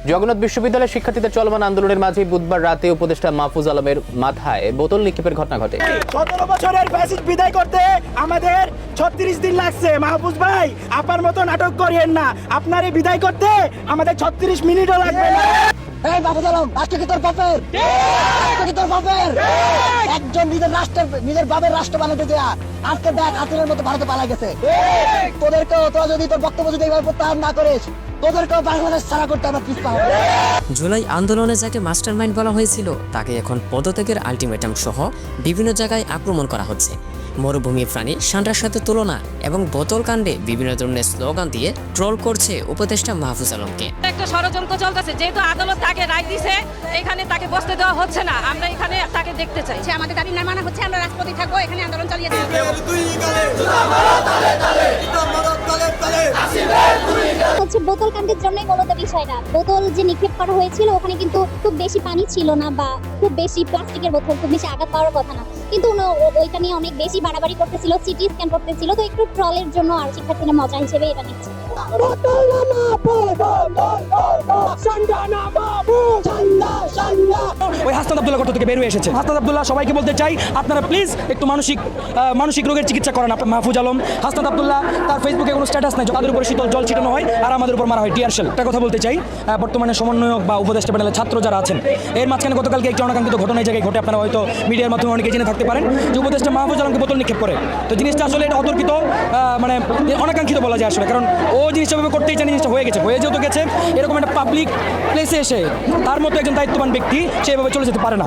জগন্নাথ বিশ্ববিদ্যালয়ের শিক্ষার্থীদের চলমান আন্দোলনের মাঝে বুধবার রাতে উপদেষ্টা মাহফুজ আলমের মাথায় বোতল নিক্ষেপের ঘটনা ঘটে। 17 বছরের ফ্যাসিস্ট বিদায় করতে আমাদের 36 দিন লাগছে। মাহফুজ ভাই, আপনার মতো নাটক করিয়েন না। আপনারই বিদায় করতে আমাদের 36 মিনিটও লাগবে না। এই মাহফুজ আলম, রাষ্ট্র কি তোর বাপের? রাষ্ট্র কি তোর বাপের? একজন নিজের বাপের রাষ্ট্র বানাতে দেয়া আজকে দেখ আতরের মতো ভারতে পালা গেছে। তোরা যদি তোর বক্তব্য যদি এইভাবে প্রত্যাহার না করিস, তোদেরকেও বাংলাদেশ ছাড়া করতে আমরা পিছপা হবে। জুলাই আন্দোলনে যাকে মাস্টারমাইন্ড বলা হয়েছিল তাকে এখন পদত্যাগের আলটিমেটাম সহ বিভিন্ন জায়গায় আক্রমণ করা হচ্ছে। মরুভূমি প্রাণী সান্ডার সাথে তুলনা এবং বোতল কাণ্ডে বিভিন্ন ধরনের স্লোগান দিয়ে ট্রোল করছে উপদেষ্টা মাহফুজ আলমকে। একটা ষড়যন্ত্র চলতেছে, যেহেতু আদালত তাকে রায় দিছে, এখানে তাকে বসতে দেওয়া হচ্ছে না। আমরা এখানে তাকে দেখতে চাই। আমাদের দাবি না মানা হচ্ছে, আমরা রাজপথে থাকবো, এখানে আন্দোলন চালিয়ে যাবো। হচ্ছে বোতল কাণ্ডের জন্যই মূলত বিষয়টা। বোতল যে নিক্ষেপ করা হয়েছিল ওখানে কিন্তু খুব বেশি পানি ছিল না, বা খুব বেশি প্লাস্টিকের বোতল, খুব বেশি আঘাত পাওয়ার কথা না, কিন্তু ওইটা নিয়ে অনেক বেশি বাড়াবাড়ি করতেছিল, সিটি স্ক্যান করতেছিল। তো একটু ট্রলের জন্য আর শিক্ষার্থীরা মজা হিসেবে এটা নিচ্ছে। ওই হাসনাত আব্দুল্লাহ গর্ত থেকে বের হয়ে এসেছে। হাসনাত আব্দুল্লাহ সবাইকে বলতে চাই, আপনারা প্লিজ একটু মানসিক রোগের চিকিৎসা করেন। মাহফুজ আলম, হাসনাত আব্দুল্লাহ, তার ফেসবুকে কোনো স্ট্যাটাস নাই, তাদের উপরে শীতল জল ছিটানো হয় আর আমাদের উপর মারা হয় টিয়ার শেল। একটা কথা বলতে চাই, বর্তমানে সমন্বয়ক বা উপদেষ্টা প্যানেলের ছাত্র যারা আছেন, এর মাঝখানে গতকালকে একটি অনাকাঙ্ক্ষিত ঘটনা এই জায়গায় ঘটে। আপনারা হয়তো মিডিয়ার মাধ্যমে অনেকে জেনে থাকতে পারেন যে উপদেষ্টা মাহফুজ আলমকে বোতল নিক্ষেপ করে। তো জিনিসটা আসলে এটা অতর্কিত, মানে অনাকাঙ্ক্ষিত বলা যায় আসলে, কারণ ও জিনিসটা ভাবে করতেই চায়, জিনিসটা হয়ে যেহেতু গেছে, এরকম একটা পাবলিক প্লেসে এসে তার মতো একজন দায়িত্ববান ব্যক্তি সেভাবে চলে যেতে পারে না।